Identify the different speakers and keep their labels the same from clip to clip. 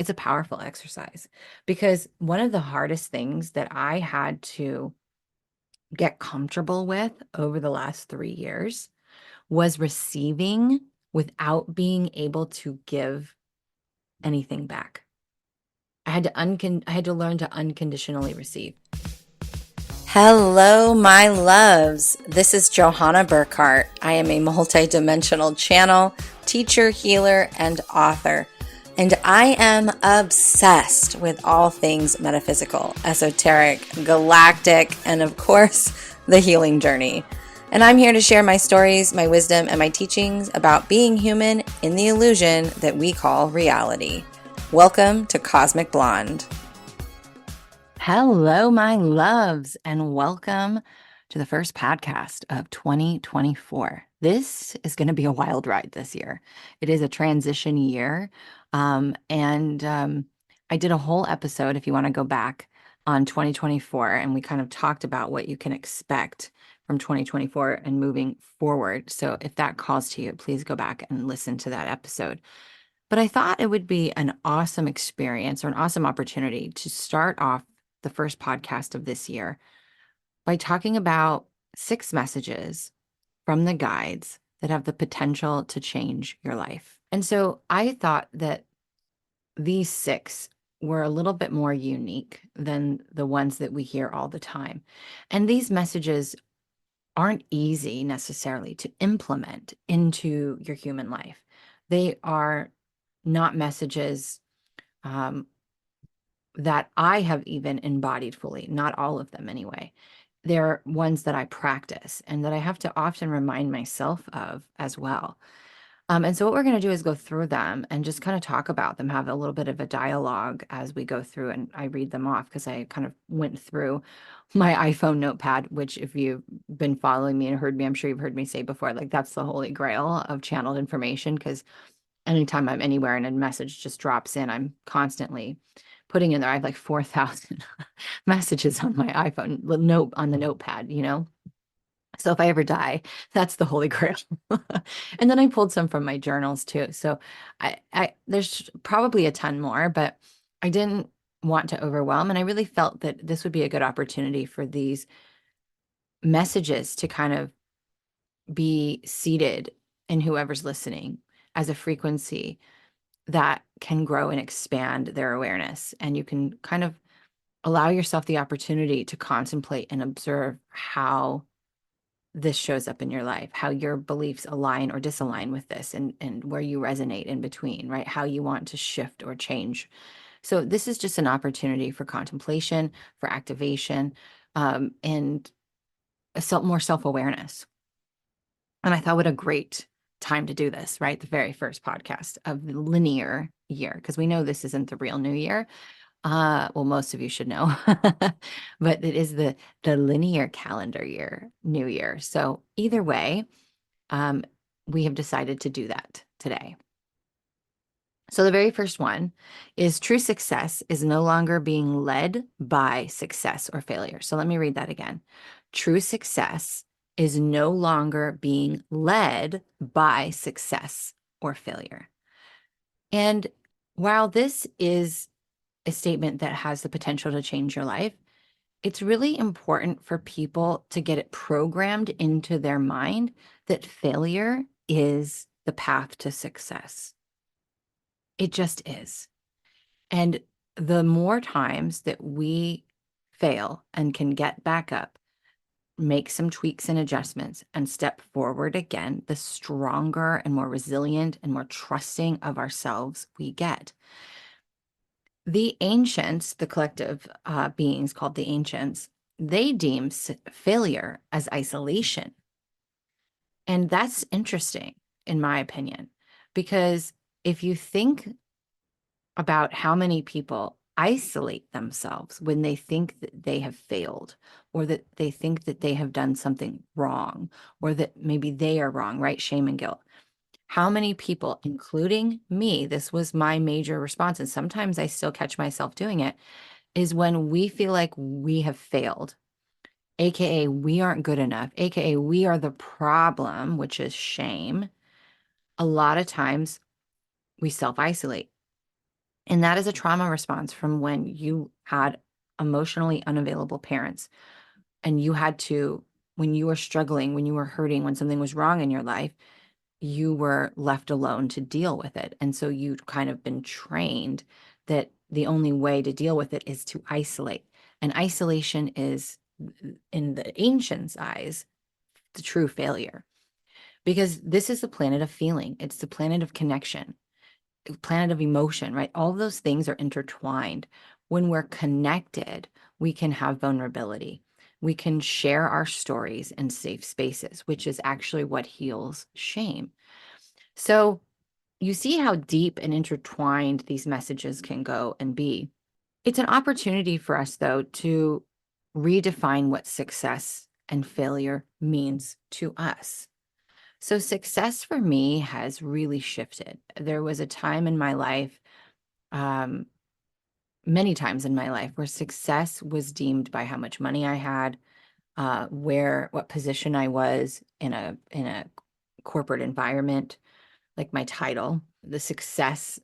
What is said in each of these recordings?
Speaker 1: It's a powerful exercise because one of the hardest things that I had to get comfortable with over the last 3 years was receiving without being able to give anything back. I had to learn to unconditionally receive.
Speaker 2: Hello, my loves. This is Johanna Burkhardt. I am a multidimensional channel, teacher, healer, and author. And I am obsessed with all things metaphysical, esoteric, galactic, and of course, the healing journey. And I'm here to share my stories, my wisdom, and my teachings about being human in the illusion that we call reality. Welcome to Cosmic Blonde.
Speaker 1: Hello, my loves, and welcome to the first podcast of 2024. This is going to be a wild ride this year. It is a transition year. I did a whole episode, if you want to go back, on 2024, and we kind of talked about what you can expect from 2024 and moving forward. So if that calls to you, please go back and listen to that episode. But I thought it would be an awesome experience or an awesome opportunity to start off the first podcast of this year by talking about 6 messages from the guides that have the potential to change your life. And so I thought that these 6 were a little bit more unique than the ones that we hear all the time. And these messages aren't easy necessarily to implement into your human life. They are not messages um, that I have even embodied fully, not all of them anyway. They're ones that I practice and that I have to often remind myself of as well. And so what we're going to do is go through them and just kind of talk about them, have a little bit of a dialogue as we go through and I read them off because I kind of went through my iPhone notepad, which if you've been following me and heard me, I'm sure you've heard me say before, like that's the holy grail of channeled information because anytime I'm anywhere and a message just drops in, I'm constantly putting in there. I have like 4,000 messages on my iPhone, the note on the notepad, you know? So if I ever die, that's the holy grail. And then I pulled some from my journals too. So there's probably a ton more, but I didn't want to overwhelm. And I really felt that this would be a good opportunity for these messages to kind of be seated in whoever's listening as a frequency that can grow and expand their awareness. And you can kind of allow yourself the opportunity to contemplate and observe how this shows up in your life, how your beliefs align or disalign with this, and where you resonate in between, right? How you want to shift or change. So this is just an opportunity for contemplation, for activation, and more self-awareness. And I thought, what a great time to do this, right? The very first podcast of the linear year, because we know this isn't the real new year. Well, most of you should know, but it is the linear calendar year, new year. So either way, um, we have decided to do that today. So the very first one is true success is no longer being led by success or failure. So let me read that again. True success is no longer being led by success or failure. And while this is a statement that has the potential to change your life, it's really important for people to get it programmed into their mind that failure is the path to success. It just is. And the more times that we fail and can get back up, make some tweaks and adjustments, and step forward again, the stronger and more resilient and more trusting of ourselves we get. The ancients, the collective beings called the ancients, they deem failure as isolation. And that's interesting, in my opinion, because if you think about how many people isolate themselves when they think that they have failed or that they think that they have done something wrong or that maybe they are wrong, right? Shame and guilt. How many people, including me, this was my major response, and sometimes I still catch myself doing it, is when we feel like we have failed, AKA we aren't good enough, AKA we are the problem, which is shame. A lot of times we self-isolate And that is a trauma response from when you had emotionally unavailable parents and you had to, when you were struggling, when you were hurting, when something was wrong in your life, you were left alone to deal with it. And so you'd kind of been trained that the only way to deal with it is to isolate. And isolation is, in the ancients' eyes, the true failure. Because this is the planet of feeling, it's the planet of connection, planet of emotion, right? All of those things are intertwined. When we're connected, we can have vulnerability. We can share our stories in safe spaces, which is actually what heals shame. So you see how deep and intertwined these messages can go and be. It's an opportunity for us, though, to redefine what success and failure means to us. So, success for me has really shifted. There was a time in my life, um, many times in my life, where success was deemed by how much money I had, what position I was in a corporate environment, like my title, the success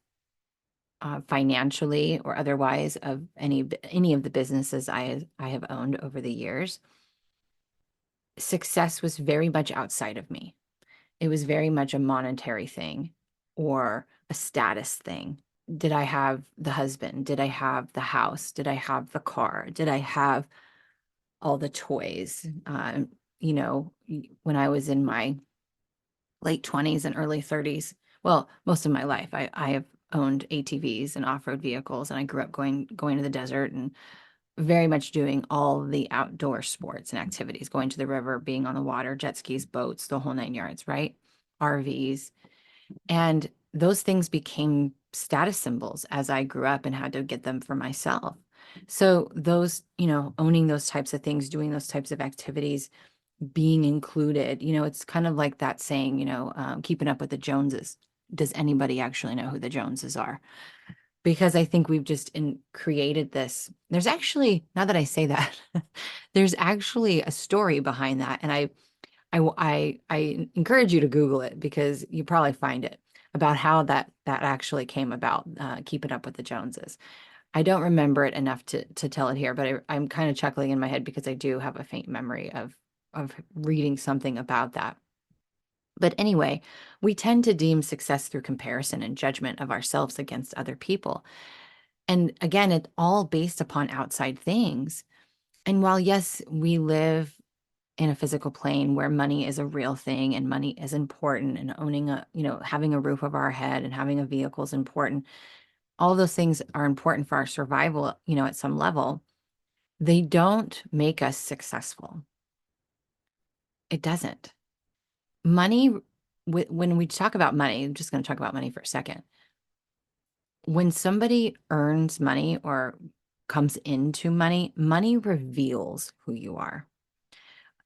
Speaker 1: financially or otherwise of any of the businesses I have owned over the years. Success was very much outside of me. It was very much a monetary thing or a status thing. Did I have the husband? Did I have the house? Did I have the car? Did I have all the toys? You know, when I was in my late 20s and early 30s, well, most of my life, I have owned ATVs and off-road vehicles, and I grew up going to the desert and very much doing all the outdoor sports and activities, going to the river, being on the water, jet skis, boats, the whole nine yards, right? RVs. And those things became status symbols as I grew up and had to get them for myself. So those, owning those types of things, doing those types of activities, being included, it's kind of like that saying, keeping up with the Joneses. Does anybody actually know who the Joneses are? Because I think we've just created this. There's actually, now that I say that, there's actually a story behind that. And I encourage you to Google it because you probably find it about how that actually came about, keeping up with the Joneses. I don't remember it enough to tell it here, but I'm kind of chuckling in my head because I do have a faint memory of reading something about that. But anyway, we tend to deem success through comparison and judgment of ourselves against other people. And again, it's all based upon outside things. And while, yes, we live in a physical plane where money is a real thing and money is important and owning having a roof over our head and having a vehicle is important, all those things are important for our survival, at some level. They don't make us successful. It doesn't. Money, when we talk about money, I'm just going to talk about money for a second. When somebody earns money or comes into money, money reveals who you are.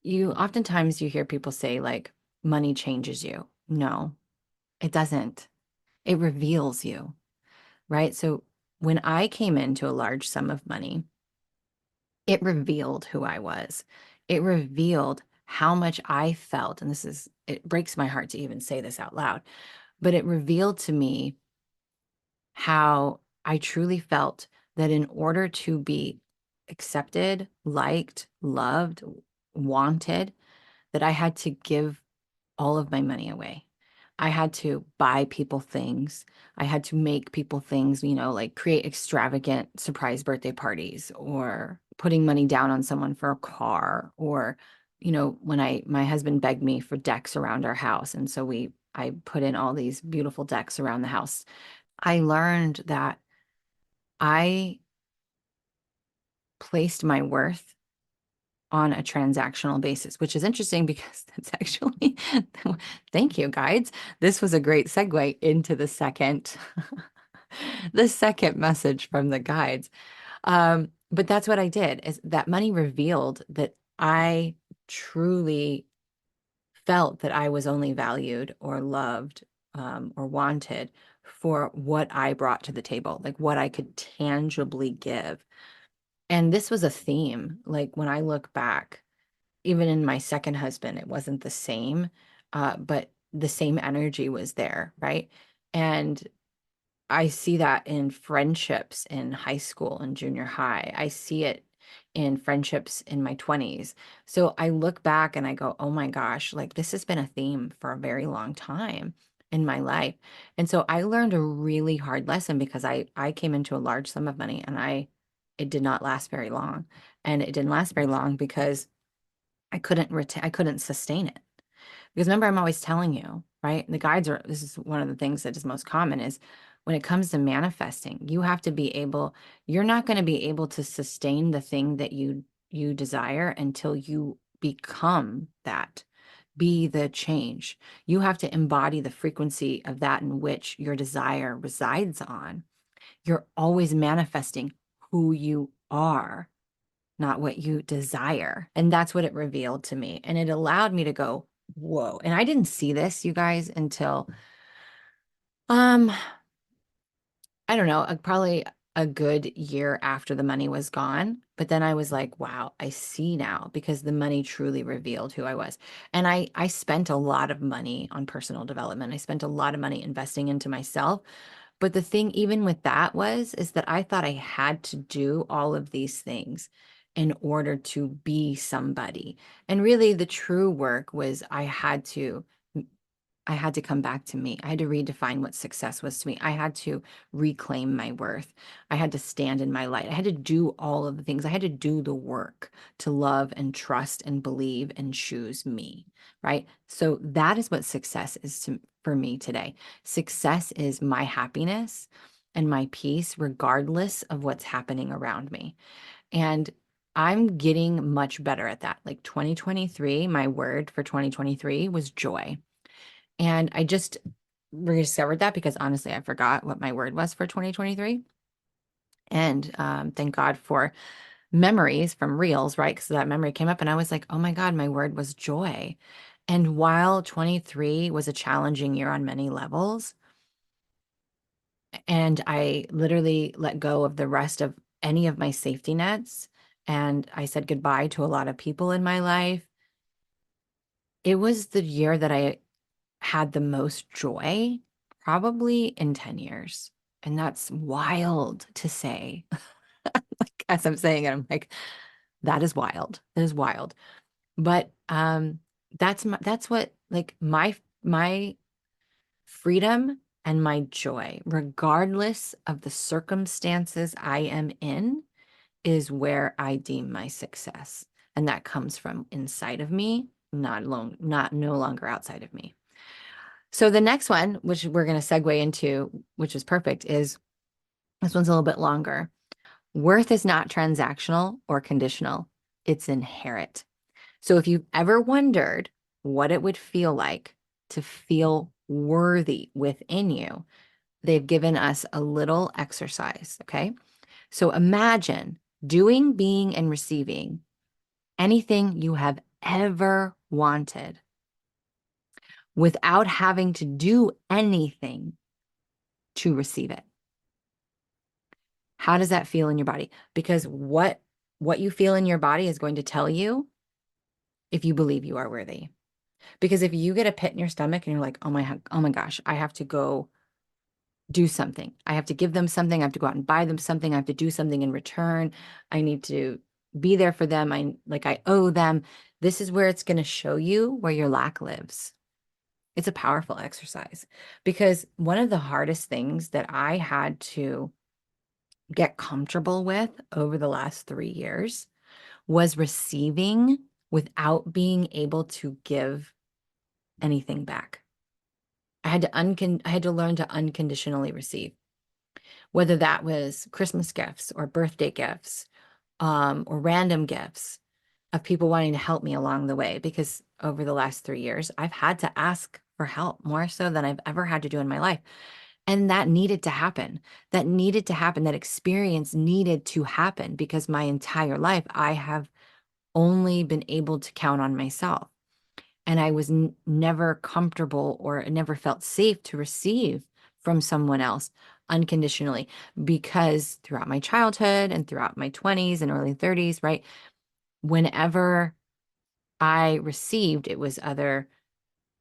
Speaker 1: Oftentimes you hear people say like money changes you. No, it doesn't. It reveals you, right? So when I came into a large sum of money, it revealed who I was. It revealed how much I felt. And it breaks my heart to even say this out loud, but it revealed to me how I truly felt that in order to be accepted, liked, loved, wanted, that I had to give all of my money away. I had to buy people things. I had to make people things, like create extravagant surprise birthday parties or putting money down on someone for a car or, when my husband begged me for decks around our house. And so I put in all these beautiful decks around the house. I learned that I placed my worth on a transactional basis, which is interesting because that's actually, thank you, guides. This was a great segue into the second, the second message from the guides. But that's what I did is that money revealed that I truly felt that I was only valued or loved, or wanted for what I brought to the table, like what I could tangibly give. And this was a theme. Like when I look back, even in my second husband, it wasn't the same, but the same energy was there, right? And I see that in friendships in high school and junior high. I see it in friendships in my 20s. So I look back and I go, oh my gosh, like this has been a theme for a very long time in my life. And so I learned a really hard lesson because I came into a large sum of money and it did not last very long. And it didn't last very long because I couldn't sustain it. Because remember, I'm always telling you, right? The guides are, this is one of the things that is most common is when it comes to manifesting, you have to be able, you're not going to be able to sustain the thing that you desire until you become that. Be the change. You have to embody the frequency of that in which your desire resides on. You're always manifesting who you are, not what you desire. And that's what it revealed to me. And it allowed me to go, whoa. And I didn't see this, you guys, until um, I don't know, probably a good year after the money was gone. But then I was like, wow, I see now because the money truly revealed who I was. And I spent a lot of money on personal development. I spent a lot of money investing into myself. But the thing, even with that, is that I thought I had to do all of these things in order to be somebody. And really, the true work was I had to come back to me. I had to redefine what success was to me. I had to reclaim my worth. I had to stand in my light. I had to do all of the things. I had to do the work to love and trust and believe and choose me, right? So that is what success is for me today. Success is my happiness and my peace, regardless of what's happening around me. And I'm getting much better at that. Like 2023, my word for 2023 was joy. And I just rediscovered that because honestly, I forgot what my word was for 2023. And thank God for memories from reels, right? Because that memory came up and I was like, oh my God, my word was joy. And while 23 was a challenging year on many levels, and I literally let go of the rest of any of my safety nets, and I said goodbye to a lot of people in my life, it was the year that I had the most joy probably in 10 years. And that's wild to say. Like as I'm saying it, I'm like, that is wild. That is wild. But that's what like my freedom and my joy, regardless of the circumstances I am in, is where I deem my success. And that comes from inside of me, not alone, not no longer outside of me. So the next one, which we're going to segue into, which is perfect, is this one's a little bit longer. Worth is not transactional or conditional, it's inherent. So if you've ever wondered what it would feel like to feel worthy within you, they've given us a little exercise. Okay. So imagine doing, being, and receiving anything you have ever wanted without having to do anything to receive it. How does that feel in your body? Because what you feel in your body is going to tell you if you believe you are worthy. Because if you get a pit in your stomach and you're like, oh my gosh, I have to go do something. I have to give them something. I have to go out and buy them something. I have to do something in return. I need to be there for them. I owe them. This is where it's going to show you where your lack lives. It's a powerful exercise because one of the hardest things that I had to get comfortable with over the last 3 years was receiving without being able to give anything back. I had to learn to unconditionally receive, whether that was Christmas gifts or birthday gifts, or random gifts of people wanting to help me along the way. Because over the last 3 years, I've had to ask for help more so than I've ever had to do in my life. And that needed to happen. That needed to happen. That experience needed to happen because my entire life I have only been able to count on myself. And I was never comfortable or never felt safe to receive from someone else unconditionally because throughout my childhood and throughout my 20s and early 30s, right? Whenever I received, it was either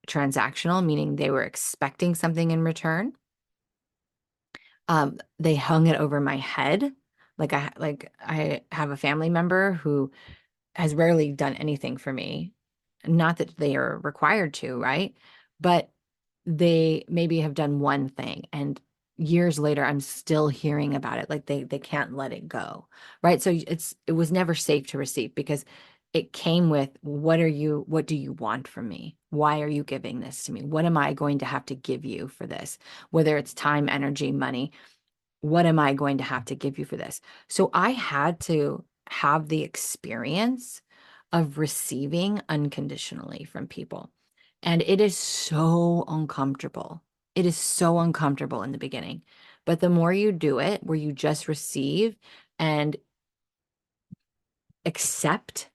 Speaker 1: transactional, meaning they were expecting something in return, They hung it over my head. Like I have a family member who has rarely done anything for me. Not that they are required to, right? But they maybe have done one thing and years later I'm still hearing about it. Like they can't let it go. Right? So it was never safe to receive because it came with what do you want from me? Why are you giving this to me? What am I going to have to give you for this? Whether it's time, energy, money, what am I going to have to give you for this? So I had to have the experience of receiving unconditionally from people. And it is so uncomfortable. It is so uncomfortable in the beginning. But the more you do it, where you just receive and accept,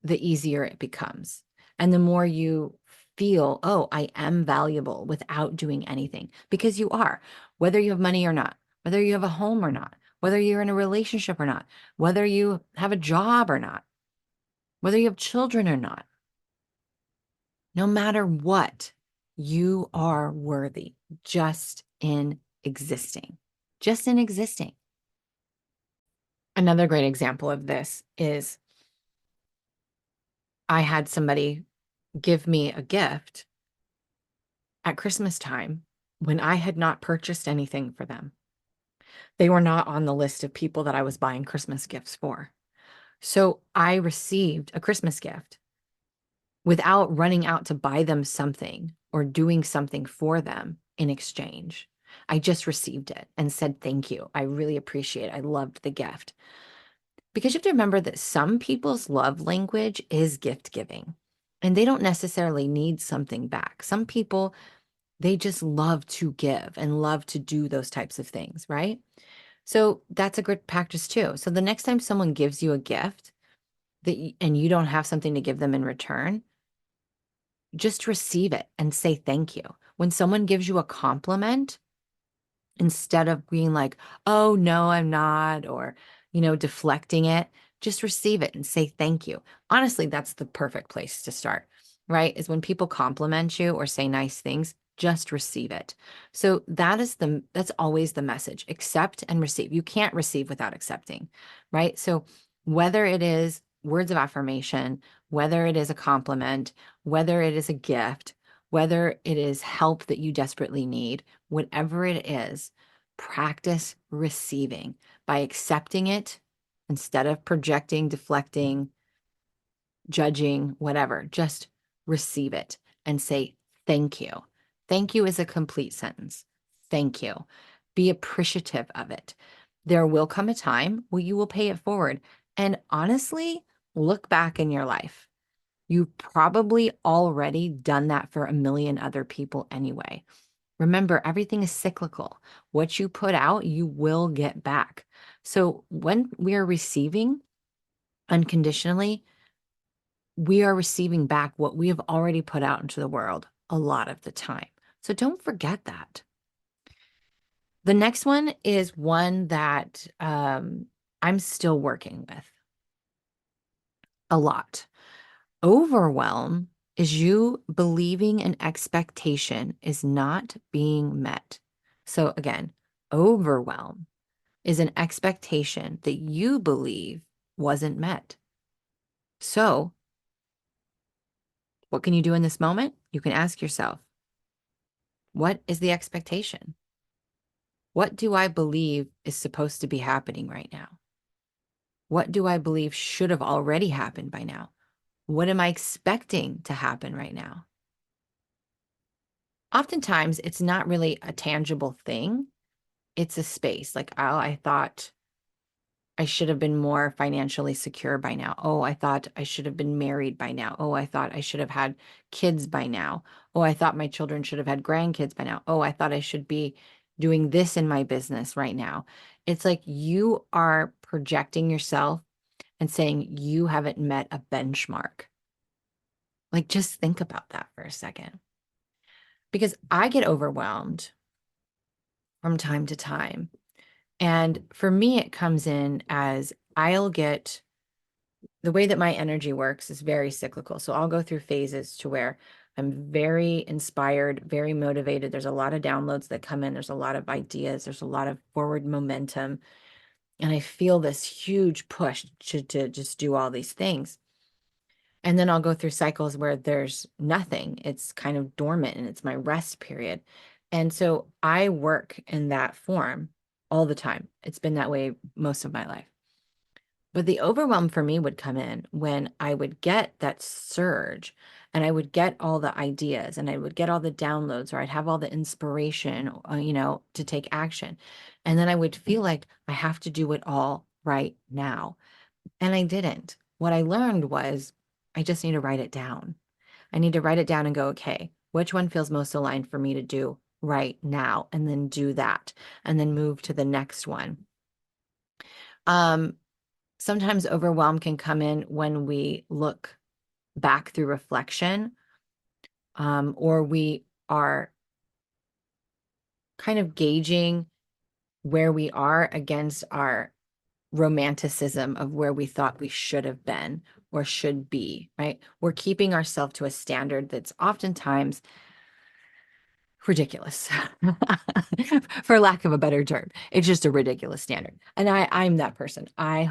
Speaker 1: the easier it becomes. And the more you feel, oh, I am valuable without doing anything, because you are, whether you have money or not, whether you have a home or not, whether you're in a relationship or not, whether you have a job or not, whether you have children or not, no matter what, you are worthy just in existing, just in existing. Another great example of this is I had somebody give me a gift at Christmas time when I had not purchased anything for them. They were not on the list of people that I was buying Christmas gifts for. So I received a Christmas gift without running out to buy them something or doing something for them in exchange. I just received it and said, thank you. I really appreciate it. I loved the gift. Because you have to remember that some people's love language is gift giving, and they don't necessarily need something back. Some people, they just love to give and love to do those types of things, right? So that's a good practice too. So the next time someone gives you a gift and you don't have something to give them in return, just receive it and say thank you. When someone gives you a compliment, instead of being like, oh, no, I'm not, or, deflecting it, just receive it and say thank you. Honestly, that's the perfect place to start, right? Is when people compliment you or say nice things, just receive it. So that's always the message. Accept and receive. You can't receive without accepting, right? So whether it is words of affirmation, whether it is a compliment, whether it is a gift, whether it is help that you desperately need, whatever it is, practice receiving by accepting it instead of projecting, deflecting, judging, whatever. Just receive it and say, thank you. Thank you is a complete sentence. Thank you. Be appreciative of it. There will come a time where you will pay it forward. And honestly, look back in your life. You've probably already done that for a million other people anyway. Remember, everything is cyclical. What you put out, you will get back. So when we are receiving unconditionally, we are receiving back what we have already put out into the world a lot of the time. So don't forget that. The next one is one that I'm still working with a lot. Overwhelm is you believing an expectation is not being met. So again, overwhelm is an expectation that you believe wasn't met. So what can you do in this moment? You can ask yourself, what is the expectation? What do I believe is supposed to be happening right now? What do I believe should have already happened by now? What am I expecting to happen right now? Oftentimes, it's not really a tangible thing. It's a space. Like, oh, I thought I should have been more financially secure by now. Oh, I thought I should have been married by now. Oh, I thought I should have had kids by now. Oh, I thought my children should have had grandkids by now. Oh, I thought I should be doing this in my business right now. It's like you are projecting yourself and saying you haven't met a benchmark. Like, just think about that for a second. Because I get overwhelmed from time to time. And for me, it comes in as I'll get the way that my energy works is very cyclical. So I'll go through phases to where I'm very inspired, very motivated. There's a lot of downloads that come in. There's a lot of ideas. There's a lot of forward momentum. And I feel this huge push to just do all these things. And then I'll go through cycles where there's nothing. It's kind of dormant and it's my rest period. And so I work in that form all the time. It's been that way most of my life. But the overwhelm for me would come in when I would get that surge and I would get all the ideas and I would get all the downloads or I'd have all the inspiration, to take action. And then I would feel like I have to do it all right now. And I didn't. What I learned was I just need to write it down. I need to write it down and go, okay, which one feels most aligned for me to do right now? And then do that and then move to the next one. Um, Sometimes overwhelm can come in when we look back through reflection, or we are kind of gauging where we are against our romanticism of where we thought we should have been or should be, right? We're keeping ourselves to a standard that's oftentimes ridiculous, for lack of a better term. It's just a ridiculous standard. And I'm that person. I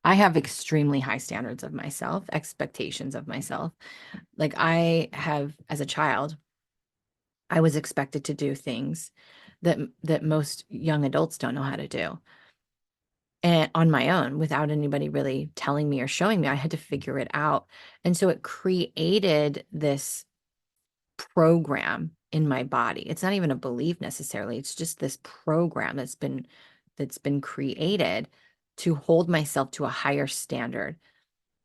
Speaker 1: have extremely high standards of myself, expectations of myself. Like I have, as a child, I was expected to do things that most young adults don't know how to do. And on my own, without anybody really telling me or showing me, I had to figure it out. And so it created this program in my body. It's not even a belief necessarily. It's just this program that's been created to hold myself to a higher standard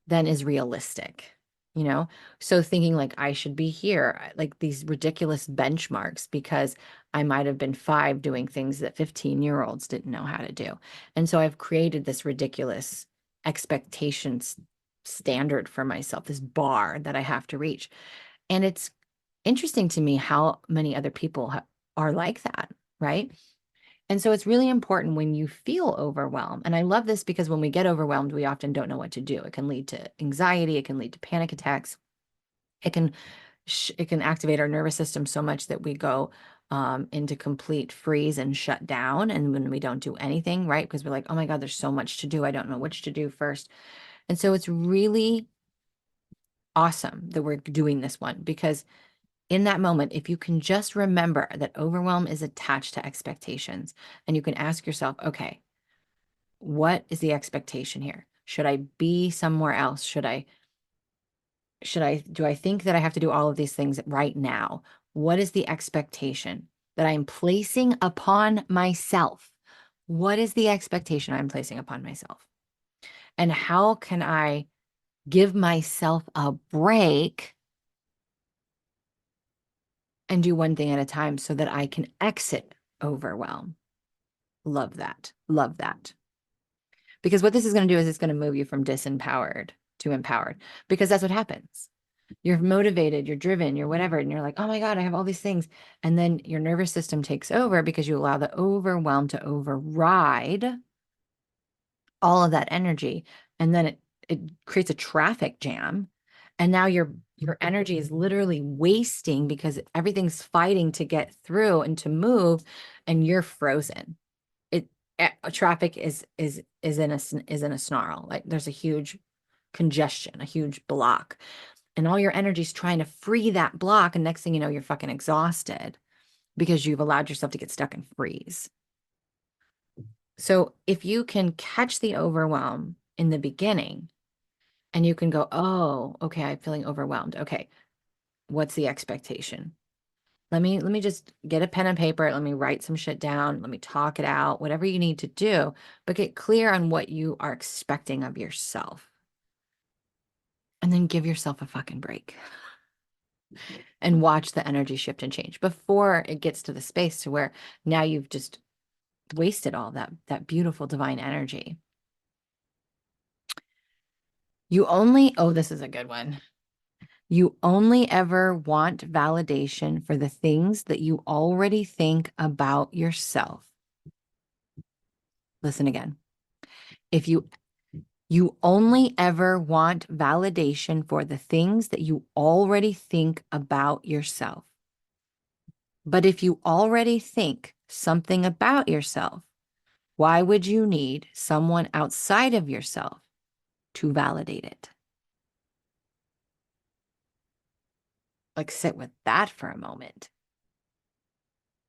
Speaker 1: than is realistic, you know? So thinking like I should be here, like these ridiculous benchmarks because I might have been 5 doing things that 15-year-olds didn't know how to do. And so I've created this ridiculous expectations standard for myself, this bar that I have to reach. And it's interesting to me how many other people are like that, right? And so it's really important when you feel overwhelmed. And I love this because when we get overwhelmed, we often don't know what to do. It can lead to anxiety, it can lead to panic attacks. It can activate our nervous system so much that we go into complete freeze and shut down. And when we don't do anything, right? Because we're like, oh my God, there's so much to do. I don't know which to do first. And so it's really awesome that we're doing this one because in that moment, if you can just remember that overwhelm is attached to expectations, and you can ask yourself, okay, what is the expectation here? Should I be somewhere else? Do I think that I have to do all of these things right now? What is the expectation that I'm placing upon myself? What is the expectation I'm placing upon myself? And how can I give myself a break and do one thing at a time so that I can exit overwhelm? Love that. Love that. Because what this is going to do is it's going to move you from disempowered to empowered because that's what happens. You're motivated, you're driven, you're whatever, and you're like, oh my God, I have all these things. And then your nervous system takes over because you allow the overwhelm to override all of that energy. And then it creates a traffic jam. And now your energy is literally wasting because everything's fighting to get through and to move, and you're frozen. Traffic is in a snarl. Like there's a huge congestion, a huge block, and all your energy's trying to free that block. And next thing you know, you're fucking exhausted because you've allowed yourself to get stuck and freeze. So if you can catch the overwhelm in the beginning and you can go, oh, okay, I'm feeling overwhelmed. Okay, what's the expectation? Let me just get a pen and paper. Let me write some shit down. Let me talk it out, whatever you need to do, but get clear on what you are expecting of yourself. And then give yourself a fucking break and watch the energy shift and change before it gets to the space to where now you've just wasted all that beautiful divine energy. This is a good one. You only ever want validation for the things that you already think about yourself. Listen again. If you You only ever want validation for the things that you already think about yourself. But if you already think something about yourself, why would you need someone outside of yourself to validate it? Like, sit with that for a moment.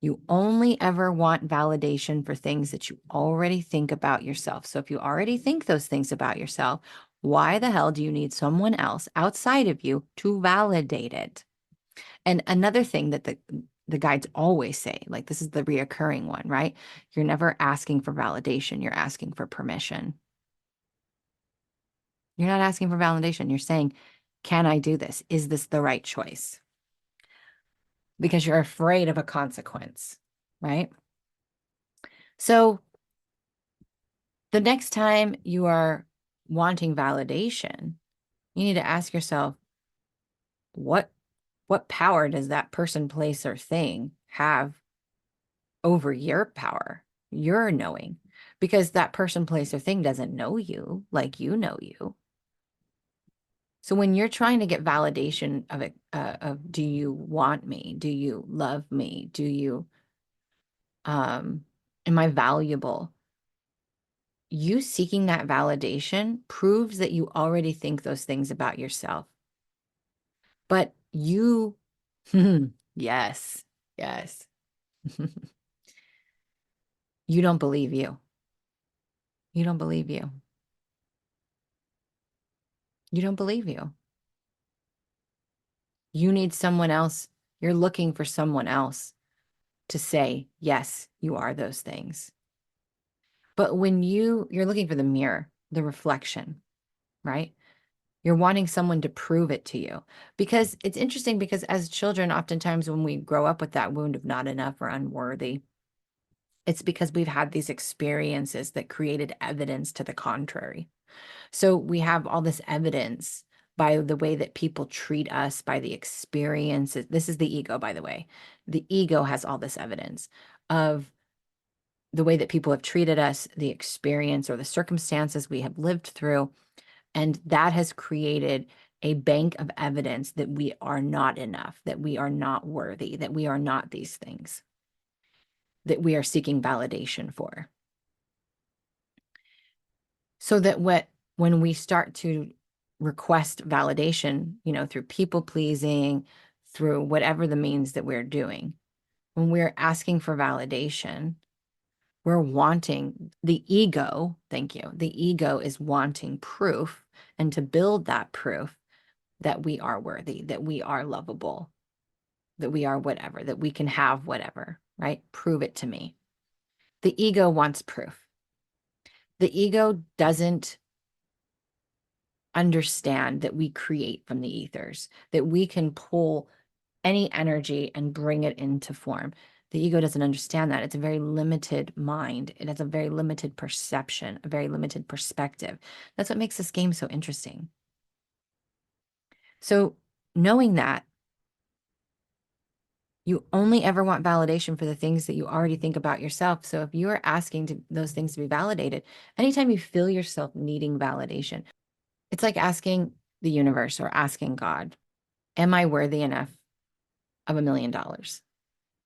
Speaker 1: You only ever want validation for things that you already think about yourself. So if you already think those things about yourself, why the hell do you need someone else outside of you to validate it? And another thing that the guides always say, like this is the reoccurring one, right? You're never asking for validation, you're asking for permission. You're not asking for validation. You're saying, can I do this? Is this the right choice? Because you're afraid of a consequence, right? So the next time you are wanting validation, you need to ask yourself, what power does that person, place, or thing have over your power, your knowing? Because that person, place, or thing doesn't know you like you know you. So when you're trying to get validation of it, do you want me? Do you love me? Do you, am I valuable? You seeking that validation proves that you already think those things about yourself. But you, yes, yes, you don't believe you. You don't believe you. You don't believe you. You need someone else. You're looking for someone else to say, yes, you are those things. But when you're looking for the mirror, the reflection, right? You're wanting someone to prove it to you. Because it's interesting because as children, oftentimes when we grow up with that wound of not enough or unworthy, it's because we've had these experiences that created evidence to the contrary. So we have all this evidence by the way that people treat us, by the experiences. This is the ego, by the way. The ego has all this evidence of the way that people have treated us, the experience or the circumstances we have lived through. And that has created a bank of evidence that we are not enough, that we are not worthy, that we are not these things, that we are seeking validation for. So that when we start to request validation, through people pleasing, through whatever the means that we're doing, when we're asking for validation, we're wanting the ego. Thank you. The ego is wanting proof, and to build that proof that we are worthy, that we are lovable, that we are whatever, that we can have whatever, right? Prove it to me. The ego wants proof. The ego doesn't understand that we create from the ethers, that we can pull any energy and bring it into form. The ego doesn't understand that. It's a very limited mind. It has a very limited perception, a very limited perspective. That's what makes this game so interesting. So knowing that, you only ever want validation for the things that you already think about yourself. So if you are asking those things to be validated, anytime you feel yourself needing validation, it's like asking the universe or asking God, am I worthy enough of $1 million?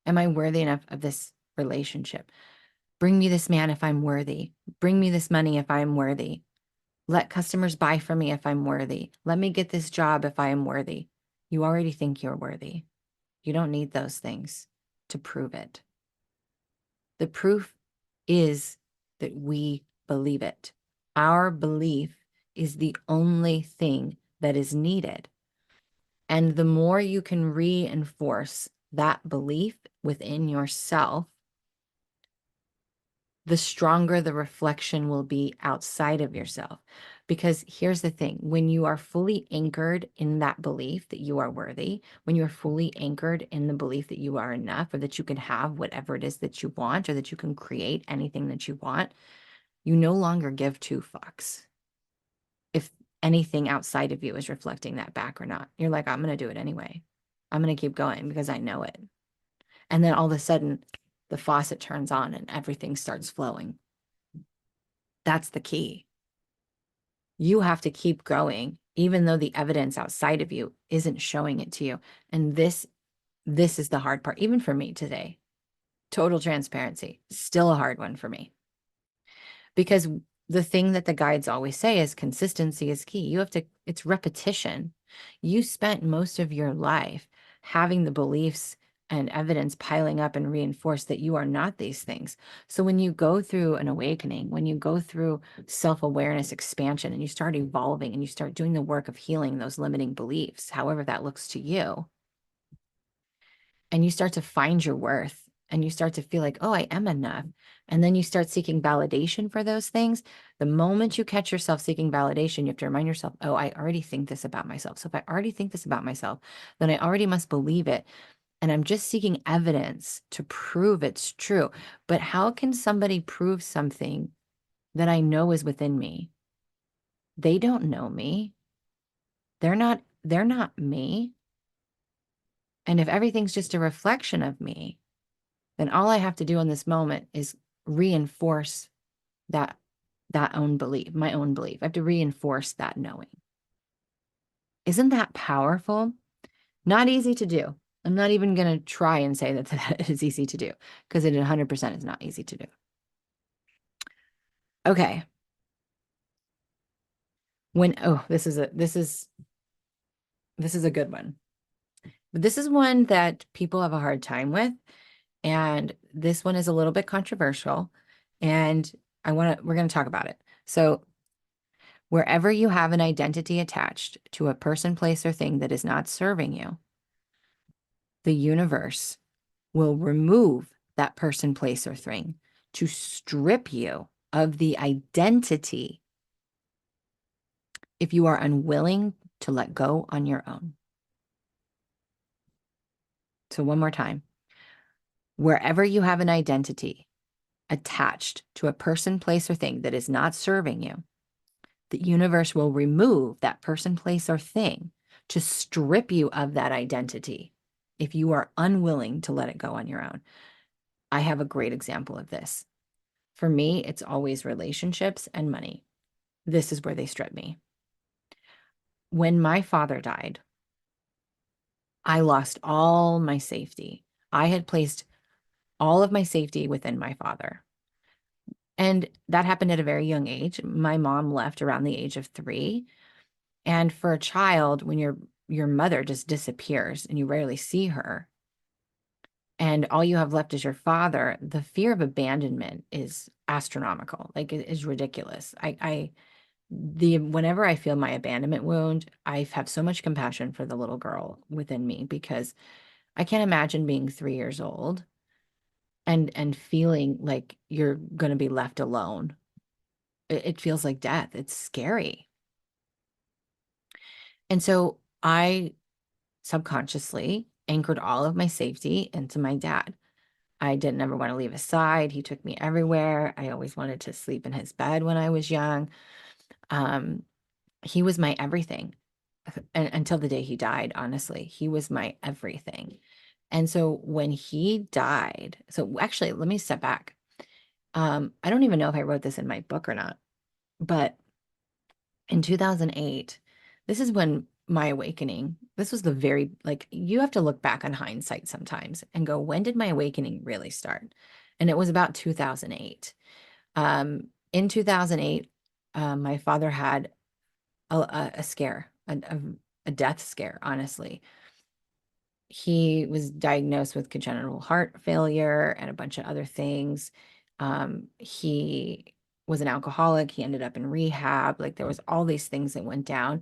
Speaker 1: Am I worthy enough of this relationship? Bring me this man if I'm worthy. Bring me this money if I'm worthy. Let customers buy from me if I'm worthy. Let me get this job if I am worthy. You already think you're worthy. You don't need those things to prove it. The proof is that we believe it. Our belief is the only thing that is needed. And the more you can reinforce that belief within yourself, the stronger the reflection will be outside of yourself. Because here's the thing, when you are fully anchored in that belief that you are worthy, when you are fully anchored in the belief that you are enough, or that you can have whatever it is that you want, or that you can create anything that you want, you no longer give two fucks if anything outside of you is reflecting that back or not. You're like, I'm going to do it anyway. I'm going to keep going because I know it. And then all of a sudden, the faucet turns on and everything starts flowing. That's the key. You have to keep going, even though the evidence outside of you isn't showing it to you. And this is the hard part, even for me today. Total transparency, still a hard one for me. Because the thing that the guides always say is consistency is key. You have to, it's repetition. You spent most of your life having the beliefs and evidence piling up and reinforce that you are not these things. So when you go through an awakening, when you go through self-awareness expansion and you start evolving and you start doing the work of healing those limiting beliefs, however that looks to you, and you start to find your worth and you start to feel like, oh, I am enough. And then you start seeking validation for those things. The moment you catch yourself seeking validation, you have to remind yourself, oh, I already think this about myself. So if I already think this about myself, then I already must believe it. And I'm just seeking evidence to prove it's true. But how can somebody prove something that I know is within me? They don't know me. They're not me. And if everything's just a reflection of me, then all I have to do in this moment is reinforce that own belief, my own belief. I have to reinforce that knowing. Isn't that powerful? Not easy to do. I'm not even going to try and say that that is easy to do because it 100% is not easy to do. Okay. This is a good one. But this is one that people have a hard time with, and this one is a little bit controversial, and we're going to talk about it. So wherever you have an identity attached to a person, place, or thing that is not serving you, the universe will remove that person, place, or thing to strip you of the identity if you are unwilling to let go on your own. So one more time. Wherever you have an identity attached to a person, place, or thing that is not serving you, the universe will remove that person, place, or thing to strip you of that identity if you are unwilling to let it go on your own. I have a great example of this. For me, it's always relationships and money. This is where they strip me. When my father died, I lost all my safety. I had placed all of my safety within my father. And that happened at a very young age. My mom left around the age of 3. And for a child, when your mother just disappears and you rarely see her, and all you have left is your father, the fear of abandonment is astronomical. Like it is ridiculous. Whenever I feel my abandonment wound, I have so much compassion for the little girl within me because I can't imagine being 3 years old and feeling like you're going to be left alone. It feels like death. It's scary. And so I subconsciously anchored all of my safety into my dad. I didn't ever want to leave his side. He took me everywhere. I always wanted to sleep in his bed when I was young. Um, he was my everything until the day he died, honestly. He was my everything. And so when he died, so actually, let me step back. I don't even know if I wrote this in my book or not, but in 2008, this is when my awakening, this was the very, like, you have to look back on hindsight sometimes and go, when did my awakening really start? And it was about 2008. In 2008, my father had a scare, a death scare, honestly. He was diagnosed with congenital heart failure and a bunch of other things. He was an alcoholic. He ended up in rehab. Like there was all these things that went down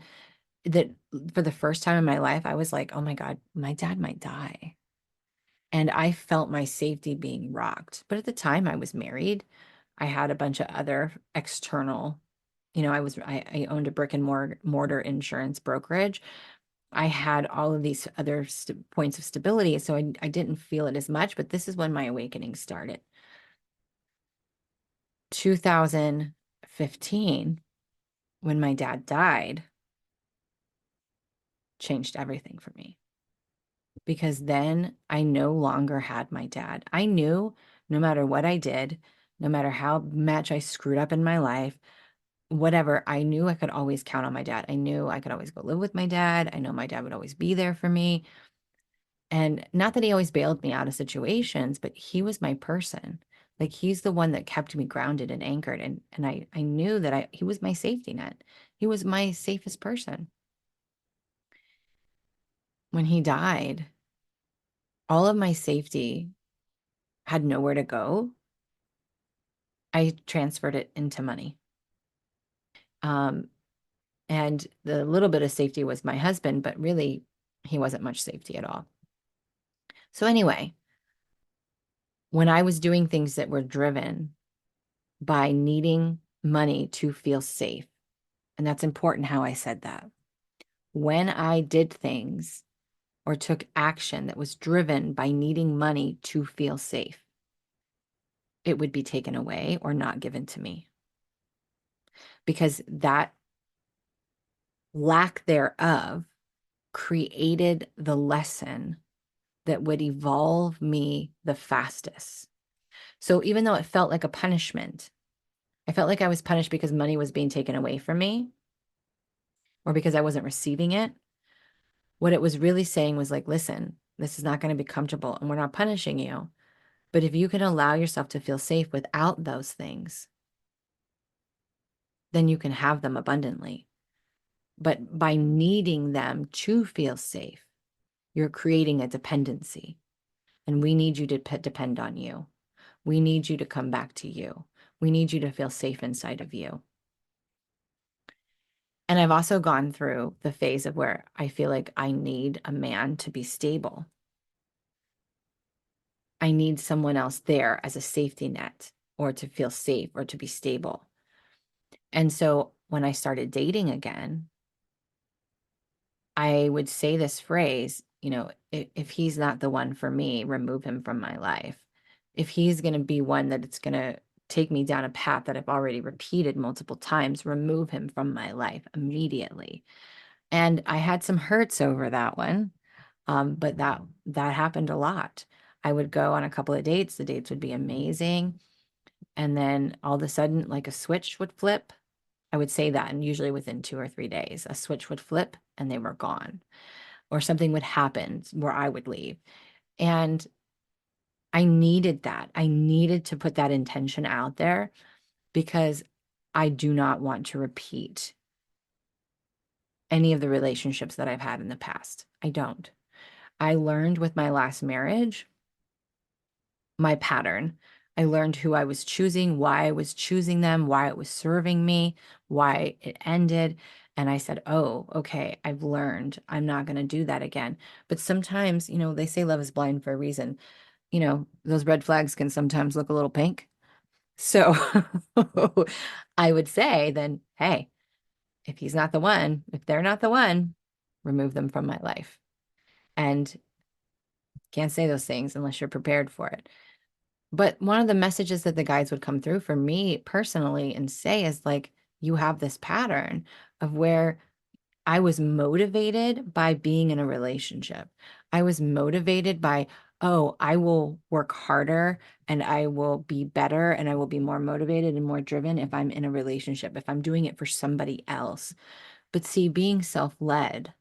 Speaker 1: that for the first time in my life, I was like, oh my God, my dad might die. And I felt my safety being rocked. But at the time I was married. I had a bunch of other external, I owned a brick and mortar insurance brokerage. I had all of these other points of stability. So I didn't feel it as much, but this is when my awakening started. 2015, when my dad died, changed everything for me because then I no longer had my dad. I knew no matter what I did, no matter how much I screwed up in my life, whatever, I knew I could always count on my dad. I knew I could always go live with my dad. I know my dad would always be there for me. And not that he always bailed me out of situations, but he was my person. Like he's the one that kept me grounded and anchored. And I knew that he was my safety net. He was my safest person. When he died, all of my safety had nowhere to go. I transferred it into money. Um, and the little bit of safety was my husband, but really he wasn't much safety at all. So anyway, when I was doing things that were driven by needing money to feel safe, and that's important how I said that. When I did things or took action that was driven by needing money to feel safe, it would be taken away or not given to me. Because that lack thereof created the lesson that would evolve me the fastest. So even though it felt like a punishment, I felt like I was punished because money was being taken away from me or because I wasn't receiving it. What it was really saying was like, listen, this is not going to be comfortable and we're not punishing you. But if you can allow yourself to feel safe without those things, then you can have them abundantly. But by needing them to feel safe, you're creating a dependency. And we need you to depend on you. We need you to come back to you. We need you to feel safe inside of you. And I've also gone through the phase of where I feel like I need a man to be stable. I need someone else there as a safety net or to feel safe or to be stable. And so when I started dating again, I would say this phrase, if he's not the one for me, remove him from my life. If he's going to be one that it's going to take me down a path that I've already repeated multiple times, remove him from my life immediately. And I had some hurts over that one. But that happened a lot. I would go on a couple of dates. The dates would be amazing. And then all of a sudden, like a switch would flip. I would say that, and usually within 2 or 3 days, a switch would flip and they were gone. Or something would happen where I would leave. And I needed that. I needed to put that intention out there because I do not want to repeat any of the relationships that I've had in the past. I don't. I learned with my last marriage my pattern. I learned who I was choosing, why I was choosing them, why it was serving me, why it ended. And I said, oh, okay, I've learned. I'm not going to do that again. But sometimes, they say love is blind for a reason. Those red flags can sometimes look a little pink. So I would say then, hey, if he's not the one, if they're not the one, remove them from my life. And can't say those things unless you're prepared for it. But one of the messages that the guides would come through for me personally and say is like, you have this pattern of where I was motivated by being in a relationship. I was motivated by, oh, I will work harder and I will be better and I will be more motivated and more driven if I'm in a relationship, if I'm doing it for somebody else. But see, being self-led,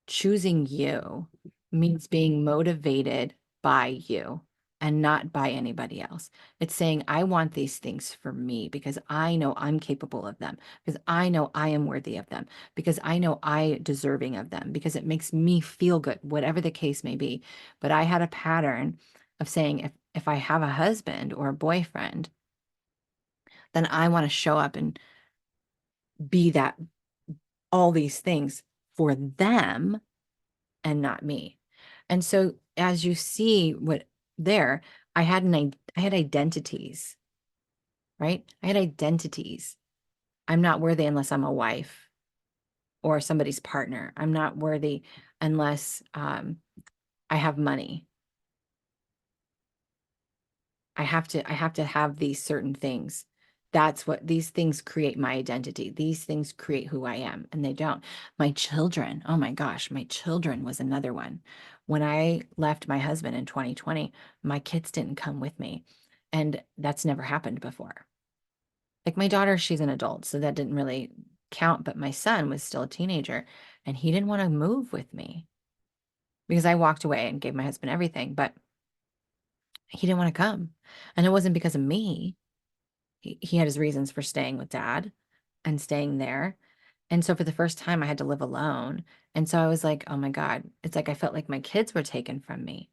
Speaker 1: choosing you means being motivated by you and not by anybody else. It's saying, I want these things for me because I know I'm capable of them, because I know I am worthy of them, because I know I deserving of them, because it makes me feel good, whatever the case may be. But I had a pattern of saying, if I have a husband or a boyfriend, then I want to show up and be that all these things for them and not me. And so as you see what there, I had identities, right? I had identities. I'm not worthy unless I'm a wife or somebody's partner. I'm not worthy unless I have money. I have to have these certain things. That's what these things create my identity. These things create who I am, and they don't. My children, oh my gosh, my children was another one. When I left my husband in 2020, my kids didn't come with me, and that's never happened before. Like my daughter, she's an adult, so that didn't really count, but my son was still a teenager and he didn't want to move with me because I walked away and gave my husband everything, but he didn't want to come. And it wasn't because of me. He had his reasons for staying with dad and staying there. And so for the first time, I had to live alone. And so I was like, oh my God, it's like I felt like my kids were taken from me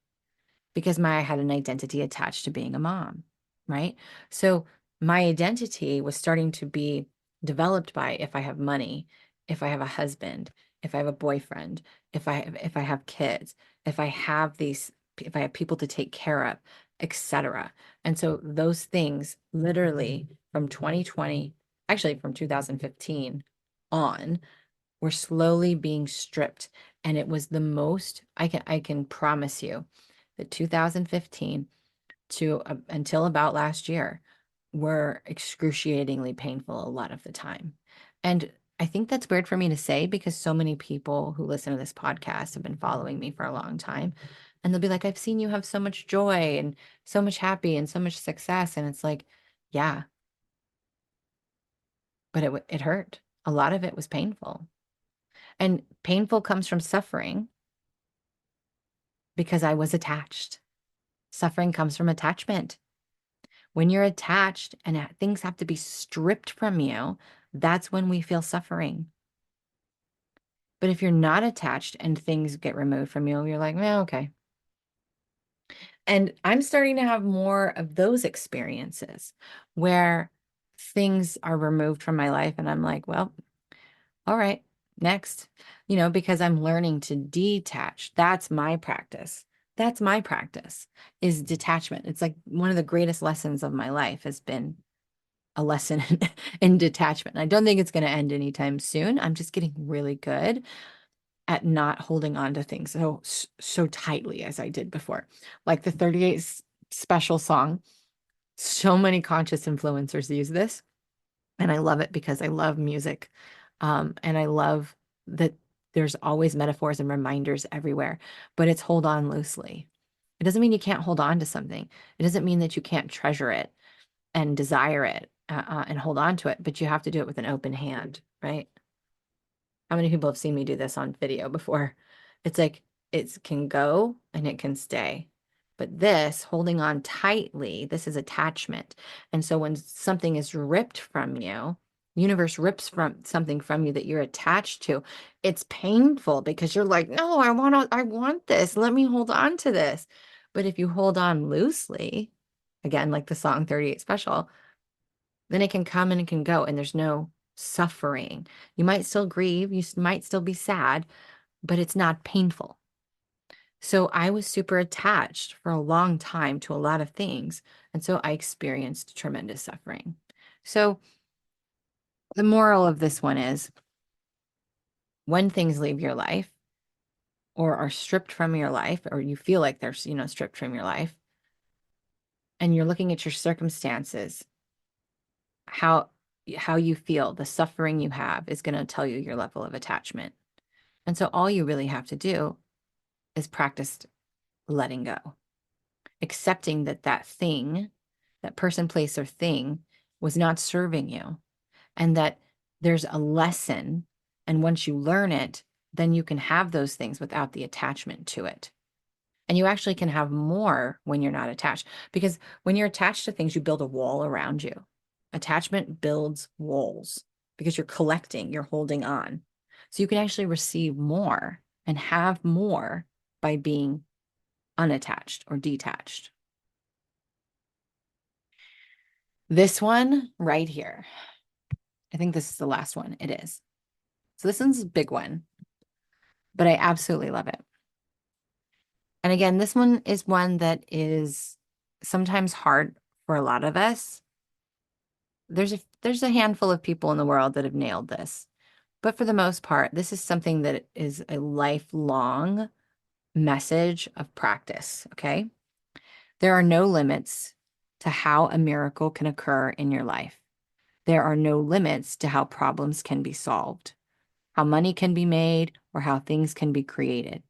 Speaker 1: because I had an identity attached to being a mom, right? So my identity was starting to be developed by if I have money, if I have a husband, if I have a boyfriend, if I have kids, if I have people to take care of, etc. And so those things literally from 2020, actually from 2015 on, were slowly being stripped. And it was the most, I can promise you that 2015 to until about last year were excruciatingly painful a lot of the time. And I think that's weird for me to say because so many people who listen to this podcast have been following me for a long time. And they'll be like, I've seen you have so much joy and so much happy and so much success. And it's like, yeah, but it hurt. A lot of it was painful. And painful comes from suffering because I was attached. Suffering comes from attachment. When you're attached and things have to be stripped from you, that's when we feel suffering. But if you're not attached and things get removed from you, you're like, well, okay. And I'm starting to have more of those experiences where things are removed from my life and I'm like, well, all right, next, because I'm learning to detach. That's my practice. That's my practice is detachment. It's like one of the greatest lessons of my life has been a lesson in detachment. I don't think it's going to end anytime soon. I'm just getting really good at not holding on to things so tightly as I did before. Like the 38 special song, so many conscious influencers use this, and I love it because I love music. And I love that there's always metaphors and reminders everywhere, but it's hold on loosely. It doesn't mean you can't hold on to something. It doesn't mean that you can't treasure it and desire it and hold on to it, but you have to do it with an open hand, right? How many people have seen me do this on video before? It's like it can go and it can stay. But this, holding on tightly, this is attachment. And so when something is ripped from you, universe rips from something from you that you're attached to, it's painful because you're like, no, I want this. Let me hold on to this. But if you hold on loosely, again, like the song 38 Special, then it can come and it can go, and there's no suffering. You might still grieve, might still be sad, but it's not painful. So I was super attached for a long time to a lot of things, and so I experienced tremendous suffering. So the moral of this one is when things leave your life or are stripped from your life, or you feel like they're, stripped from your life, and you're looking at your circumstances, how you feel, the suffering you have is going to tell you your level of attachment. And so all you really have to do is practice letting go, accepting that that person, place, or thing was not serving you, and that there's a lesson. And once you learn it, then you can have those things without the attachment to it. And you actually can have more when you're not attached, because when you're attached to things, you build a wall around you. Attachment builds walls because you're collecting, you're holding on. So you can actually receive more and have more by being unattached or detached. This one right here, I think this is the last one. It is. So this one's a big one, but I absolutely love it. And again, this one is one that is sometimes hard for a lot of us. There's a handful of people in the world that have nailed this. But for the most part, this is something that is a lifelong message of practice, okay? There are no limits to how a miracle can occur in your life. There are no limits to how problems can be solved, how money can be made, or how things can be created,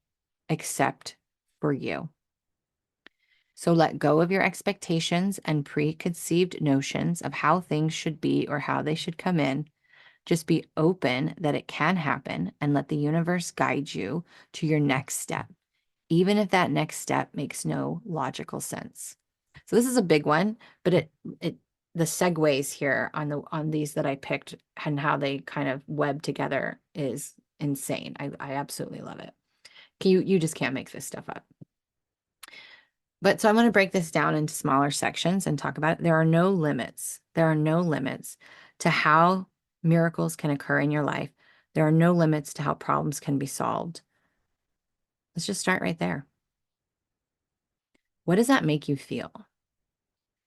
Speaker 1: except for you. So let go of your expectations and preconceived notions of how things should be or how they should come in. Just be open that it can happen and let the universe guide you to your next step, even if that next step makes no logical sense. So this is a big one, but it the segues here on these that I picked and how they kind of web together is insane. I absolutely love it. You just can't make this stuff up. But so I'm going to break this down into smaller sections and talk about it. There are no limits. There are no limits to how miracles can occur in your life. There are no limits to how problems can be solved. Let's just start right there. What does that make you feel?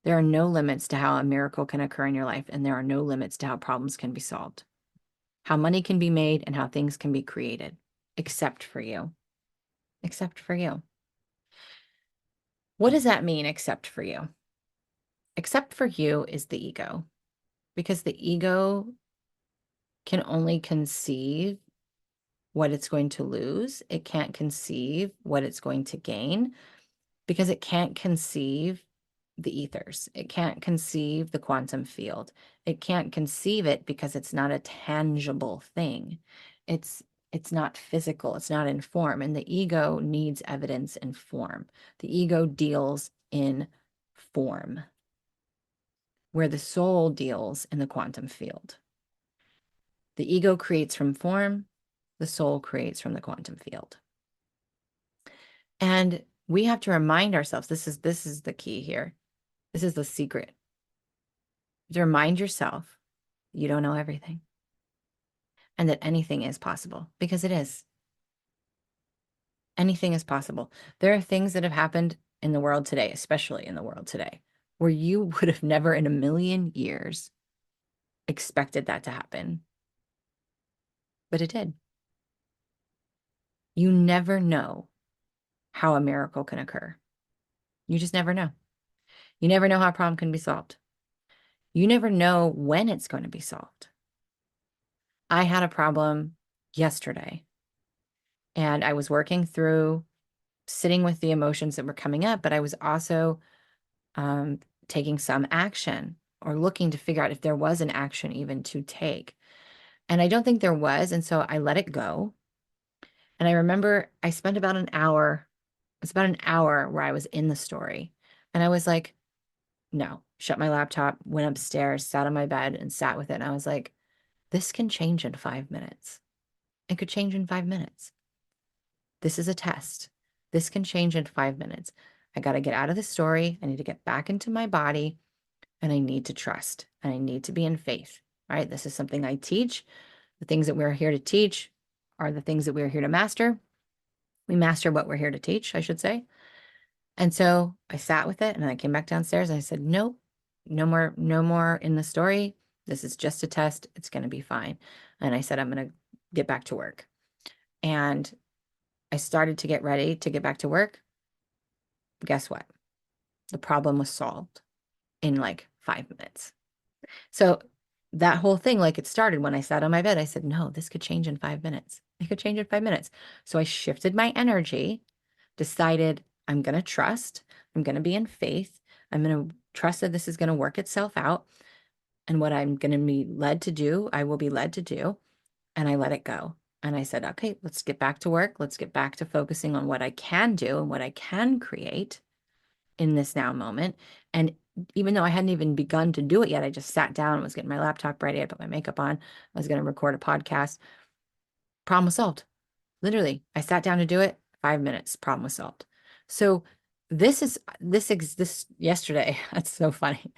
Speaker 1: There are no limits to how a miracle can occur in your life, and there are no limits to how problems can be solved, how money can be made, and how things can be created, except for you. Except for you. What does that mean, except for you? Except for you is the ego, because the ego can only conceive what it's going to lose. It can't conceive what it's going to gain because it can't conceive the ethers. It can't conceive the quantum field. It can't conceive it because it's not a tangible thing. It's it's not physical. It's not in form. And the ego needs evidence in form. The ego deals in form, where the soul deals in the quantum field. The ego creates from form, the soul creates from the quantum field. And we have to remind ourselves, this is the key here. This is the secret. To remind yourself you don't know everything and that anything is possible, because it is. Anything is possible. There are things that have happened in the world today, especially in the world today, where you would have never in a million years expected that to happen. But it did. You never know how a miracle can occur. You just never know. You never know how a problem can be solved. You never know when it's going to be solved. I had a problem yesterday and I was working through sitting with the emotions that were coming up, but I was also taking some action or looking to figure out if there was an action even to take. And I don't think there was. And so I let it go. And I remember I spent about an hour, it's about an hour where I was in the story. And I was like, no, shut my laptop, went upstairs, sat on my bed and sat with it. And I was like, this can change in 5 minutes. It could change in 5 minutes. This is a test. This can change in 5 minutes. I got to get out of the story. I need to get back into my body and I need to trust and I need to be in faith, right? This is something I teach. The things that we're here to teach are the things that we're here to master. We master what we're here to teach, I should say. And so I sat with it and I came back downstairs and I said, nope, no more in the story. This is just a test. It's going to be fine. And I said, I'm going to get back to work. And I started to get ready to get back to work. Guess what? The problem was solved in like 5 minutes. So that whole thing, like it started when I sat on my bed, I said, no, this could change in 5 minutes. It could change in 5 minutes. So I shifted my energy, decided I'm going to trust, I'm going to be in faith, I'm going to trust that this is going to work itself out. And what I'm going to be led to do, I will be led to do. And I let it go. And I said, okay, let's get back to work. Let's get back to focusing on what I can do and what I can create in this now moment. And even though I hadn't even begun to do it yet, I just sat down and was getting my laptop ready. I put my makeup on. I was going to record a podcast. Problem was solved. Literally, I sat down to do it. 5 minutes, problem was solved. So this yesterday, that's so funny.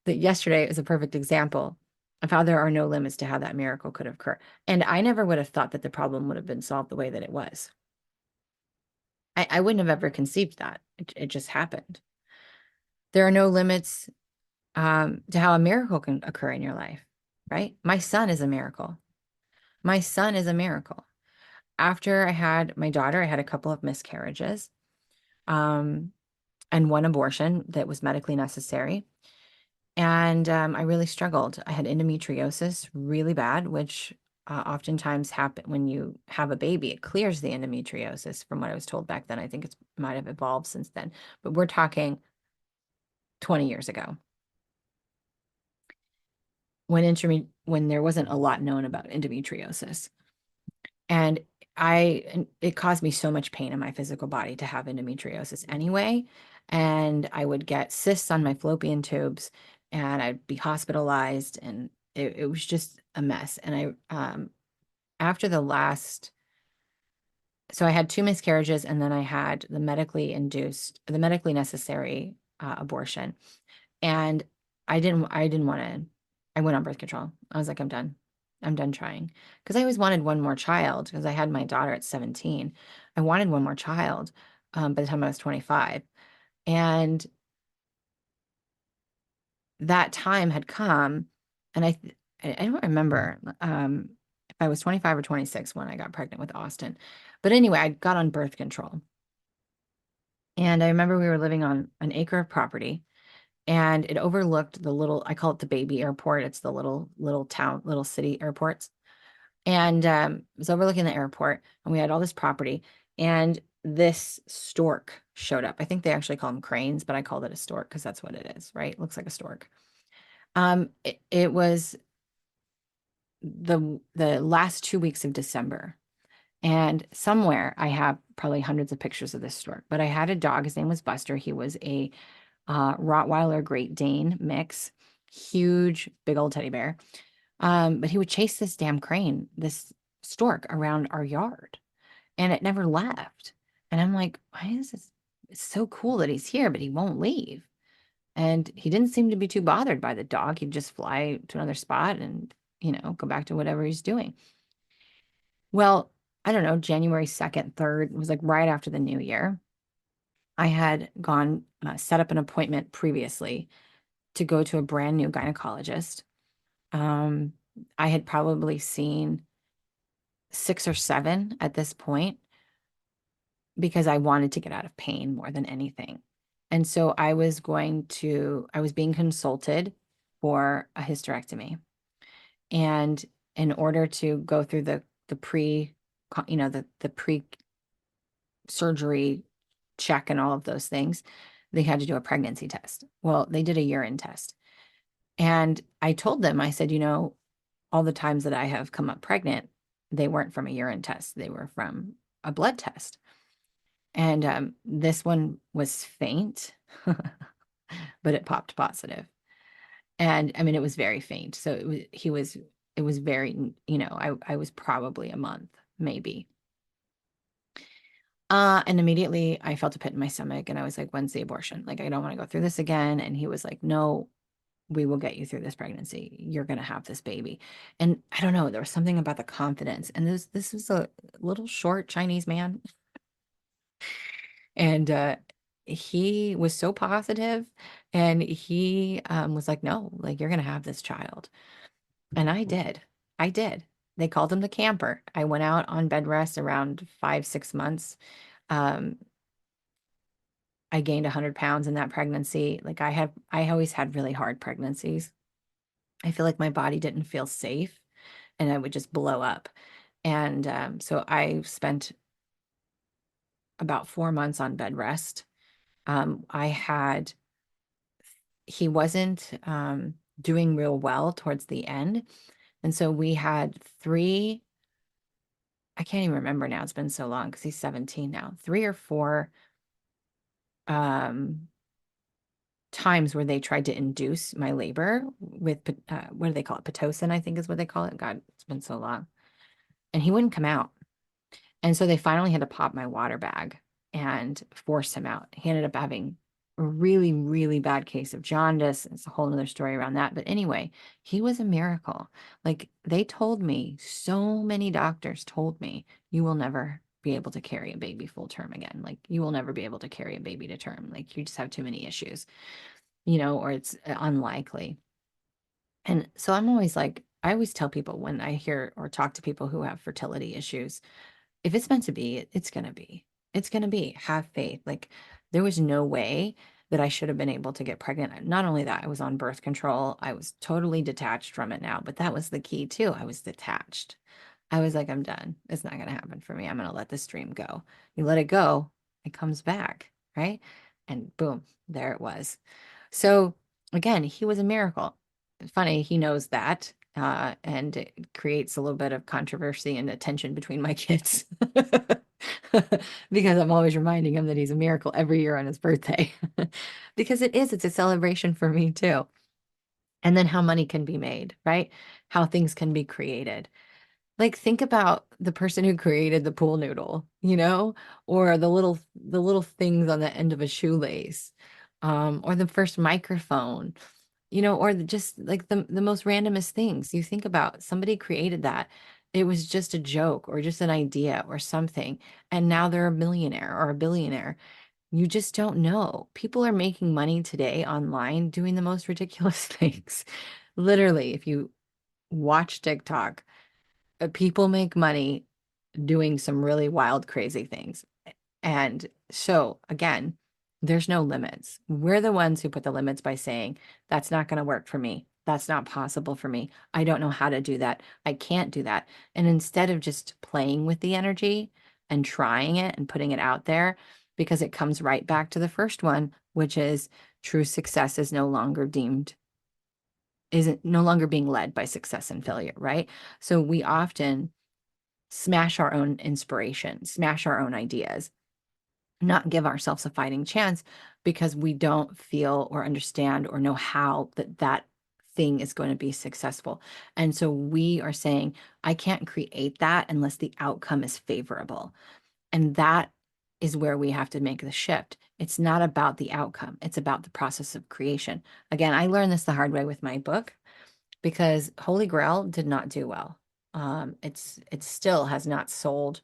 Speaker 1: That yesterday is a perfect example of how there are no limits to how that miracle could occur. And I never would have thought that the problem would have been solved the way that it was. I wouldn't have ever conceived that. It just happened. There are no limits to how a miracle can occur in your life, right? My son is a miracle. My son is a miracle. After I had my daughter, I had a couple of miscarriages and one abortion that was medically necessary. And I really struggled. I had endometriosis really bad, which oftentimes happen when you have a baby. It clears the endometriosis, from what I was told back then. I think it might have evolved since then, but we're talking 20 years ago when there wasn't a lot known about endometriosis. And it caused me so much pain in my physical body to have endometriosis anyway. And I would get cysts on my fallopian tubes and I'd be hospitalized, and it was just a mess. And after so I had two miscarriages, and then I had the medically necessary abortion. And I didn't want to, I went on birth control. I was like, I'm done. I'm done trying. Because I always wanted one more child because I had my daughter at 17. I wanted one more child by the time I was 25. And that time had come. And I don't remember if I was 25 or 26 when I got pregnant with Austin. But anyway, I got on birth control. And I remember we were living on an acre of property, and it overlooked I call it the baby airport. It's the little town, little city airports. And it was overlooking the airport, and we had all this property, and this stork showed up. I think they actually call them cranes, but I called it a stork because that's what it is, right? It looks like a stork. It was the last 2 weeks of December. And somewhere I have probably hundreds of pictures of this stork, but I had a dog. His name was Buster. He was a Rottweiler Great Dane mix, huge, big old teddy bear. But he would chase this damn crane, this stork, around our yard, and it never left. And I'm like, why is this? It's so cool that he's here, but he won't leave. And he didn't seem to be too bothered by the dog. He'd just fly to another spot and, go back to whatever he's doing. Well, I don't know, January 2nd, 3rd, it was like right after the new year. I had gone, set up an appointment previously to go to a brand new gynecologist. Um, I had probably seen 6 or 7 at this point because I wanted to get out of pain more than anything. And so I was being consulted for a hysterectomy. And in order to go through the pre, the pre-surgery check and all of those things, they had to do a pregnancy test. Well, they did a urine test. And I told them, I said, all the times that I have come up pregnant, they weren't from a urine test. They were from a blood test. And this one was faint, but it popped positive. And I mean, it was very faint. So it was very, I was probably a month, maybe. And immediately I felt a pit in my stomach, and I was like, when's the abortion? Like, I don't want to go through this again. And he was like, no, we will get you through this pregnancy. You're going to have this baby. And I don't know, there was something about the confidence. And this was a little short Chinese man. And he was so positive, and he was like, no, like, you're going to have this child. And I did. I did. They called him the camper. I went out on bed rest around 5, 6 months. Um, I gained 100 pounds in that pregnancy. Like, I always had really hard pregnancies. I feel like my body didn't feel safe, and I would just blow up. And so I spent about 4 months on bed rest. I had, he wasn't doing real well towards the end. And so we had I can't even remember now. It's been so long because he's 17 now, 3 or 4 um, times where they tried to induce my labor with, what do they call it? Pitocin, I think is what they call it. God, it's been so long. And he wouldn't come out. And so they finally had to pop my water bag and force him out. He ended up having a really, really bad case of jaundice. It's a whole nother story around that. But anyway, he was a miracle. Like, they told me, so many doctors told me, you will never be able to carry a baby full term again. Like, you will never be able to carry a baby to term. Like, you just have too many issues, or it's unlikely. And so I'm always like, I always tell people when I hear or talk to people who have fertility issues, if it's meant to be, it's going to be. It's going to be. Have faith. Like, there was no way that I should have been able to get pregnant. Not only that, I was on birth control. I was totally detached from it now, but that was the key too. I was detached. I was like, I'm done. It's not going to happen for me. I'm going to let this dream go. You let it go, it comes back, right? And boom, there it was. So again, he was a miracle. Funny, he knows that. And it creates a little bit of controversy and tension between my kids because I'm always reminding him that he's a miracle every year on his birthday because it's a celebration for me too. And then how money can be made, right? How things can be created. Like think about the person who created the pool noodle, or the little things on the end of a shoelace, or the first microphone, or just like the most randomest things. You think about somebody created that. It was just a joke or just an idea or something, and now they're a millionaire or a billionaire. You just don't know. People are making money today online doing the most ridiculous things. Literally, if you watch TikTok, people make money doing some really wild, crazy things. And so, again, there's no limits. We're the ones who put the limits by saying, that's not going to work for me. That's not possible for me. I don't know how to do that. I can't do that. And instead of just playing with the energy and trying it and putting it out there, because it comes right back to the first one, which is true success is no longer deemed, isn't no longer being led by success and failure, right? So we often smash our own inspiration, smash our own ideas, not give ourselves a fighting chance because we don't feel or understand or know how that thing is going to be successful. And so we are saying, I can't create that unless the outcome is favorable. And that is where we have to make the shift. It's not about the outcome, it's about the process of creation. Again, I learned this the hard way with my book because Holy Grail did not do well. It still has not sold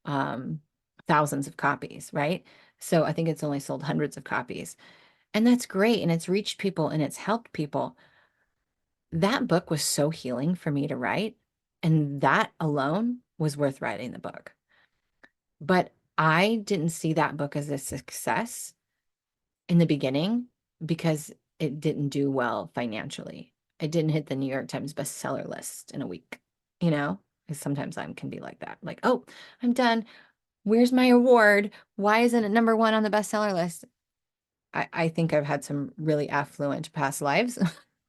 Speaker 1: um, thousands of copies, right? So I think it's only sold hundreds of copies. And that's great. And it's reached people and it's helped people. That book was so healing for me to write. And that alone was worth writing the book. But I didn't see that book as a success in the beginning because it didn't do well financially. It didn't hit the New York Times bestseller list in a week, you know? Because sometimes I can be like that. Like, oh, I'm done. Where's my award? Why isn't it number one on the bestseller list? I think I've had some really affluent past lives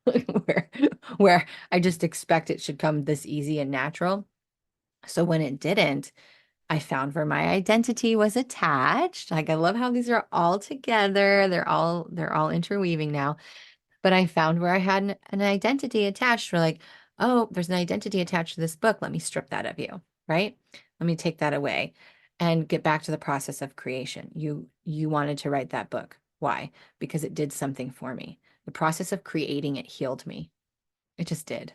Speaker 1: where where I just expect it should come this easy and natural. So when it didn't, I found where my identity was attached. Like I love how these are all together. They're all interweaving now. But I found where I had an identity attached. We're like, oh, there's an identity attached to this book. Let me strip that of you, right? Let me take that away and get back to the process of creation. You wanted to write that book. Why? Because it did something for me. The process of creating it healed me. It just did.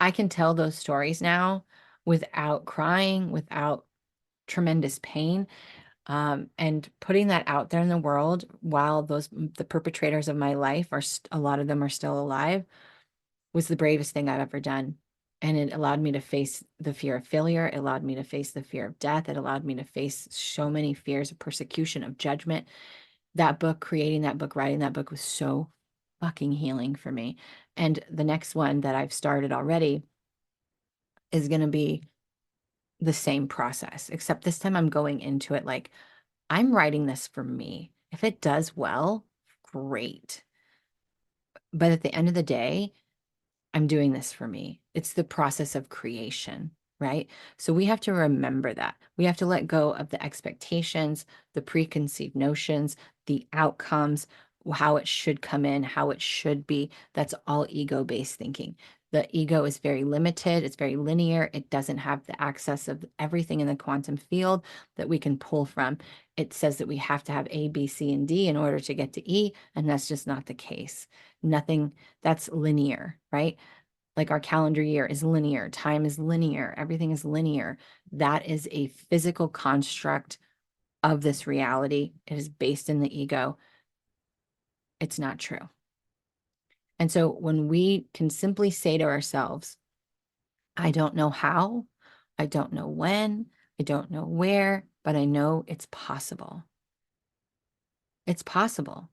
Speaker 1: I can tell those stories now without crying, without tremendous pain, and putting that out there in the world while the perpetrators of my life a lot of them are still alive was the bravest thing I've ever done. And it allowed me to face the fear of failure. It allowed me to face the fear of death. It allowed me to face so many fears of persecution, of judgment. That book, creating that book, writing that book was so fucking healing for me. And the next one that I've started already is going to be the same process, except this time I'm going into it like, I'm writing this for me. If it does well, great. But at the end of the day, I'm doing this for me. It's the process of creation, right? So we have to remember that. We have to let go of the expectations, the preconceived notions, the outcomes, how it should come in, how it should be. That's all ego-based thinking. The ego is very limited, it's very linear. It doesn't have the access of everything in the quantum field that we can pull from. It says that we have to have A, B, C, and D in order to get to E, and that's just not the case. Nothing that's linear, right? Like our calendar year is linear, time is linear, everything is linear. That is a physical construct of this reality. It is based in the ego. It's not true. And so when we can simply say to ourselves, I don't know how, I don't know when, I don't know where, but I know it's possible. It's possible.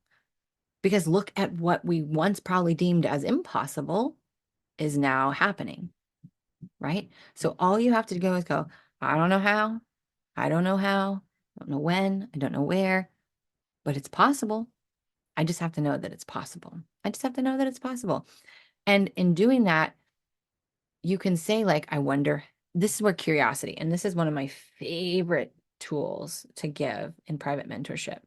Speaker 1: Because look at what we once probably deemed as impossible is now happening, right? So all you have to go is go, I don't know how, I don't know how, I don't know when, I don't know where, but it's possible. I just have to know that it's possible. I just have to know that it's possible. And in doing that, you can say, like, I wonder, this is where curiosity, and this is one of my favorite tools to give in private mentorship,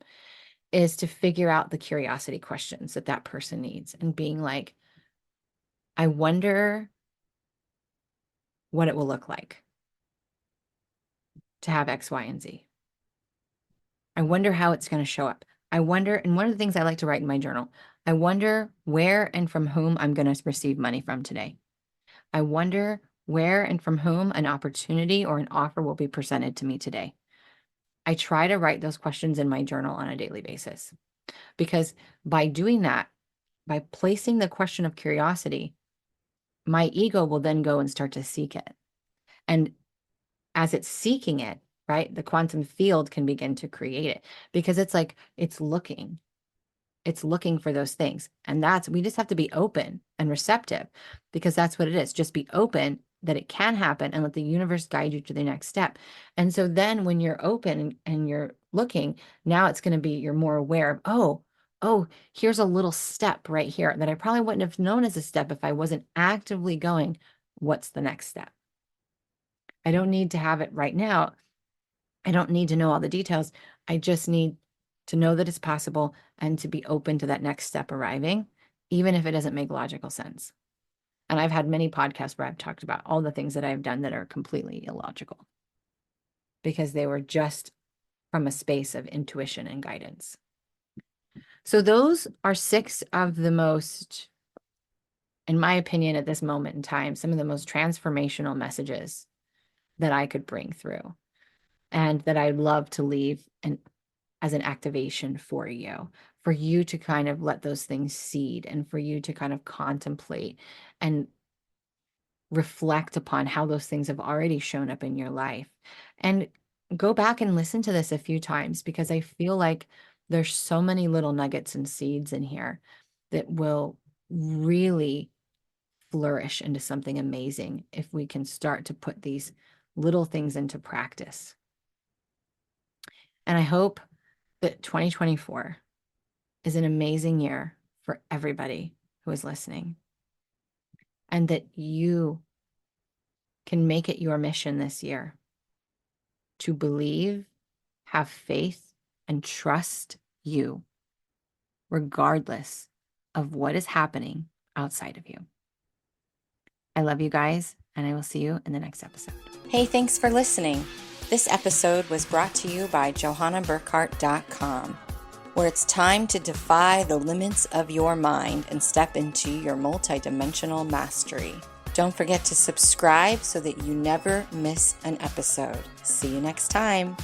Speaker 1: is to figure out the curiosity questions that that person needs and being like, I wonder what it will look like to have X, Y, and Z. I wonder how it's going to show up. I wonder, and one of the things I like to write in my journal, I wonder where and from whom I'm going to receive money from today. I wonder where and from whom an opportunity or an offer will be presented to me today. I try to write those questions in my journal on a daily basis, because by doing that, by placing the question of curiosity, my ego will then go and start to seek it. And as it's seeking it, right, the quantum field can begin to create it, because it's like it's looking for those things. And we just have to be open and receptive, because that's what it is. Just be open that it can happen and let the universe guide you to the next step. And so then when you're open and you're looking, now it's going to be, you're more aware of, oh, here's a little step right here that I probably wouldn't have known as a step if I wasn't actively going, what's the next step? I don't need to have it right now. I don't need to know all the details. I just need to know that it's possible and to be open to that next step arriving, even if it doesn't make logical sense. And I've had many podcasts where I've talked about all the things that I've done that are completely illogical, because they were just from a space of intuition and guidance. So those are 6 of the most, in my opinion, at this moment in time, some of the most transformational messages that I could bring through, and that I'd love to leave as an activation for you to kind of let those things seed, and for you to kind of contemplate and reflect upon how those things have already shown up in your life. And go back and listen to this a few times, because I feel like there's so many little nuggets and seeds in here that will really flourish into something amazing if we can start to put these little things into practice. And I hope that 2024 is an amazing year for everybody who is listening, and that you can make it your mission this year to believe, have faith, and trust you, regardless of what is happening outside of you. I love you guys, and I will see you in the next episode.
Speaker 2: Hey, thanks for listening. This episode was brought to you by JohannaBurkhardt.com, where it's time to defy the limits of your mind and step into your multidimensional mastery. Don't forget to subscribe so that you never miss an episode. See you next time.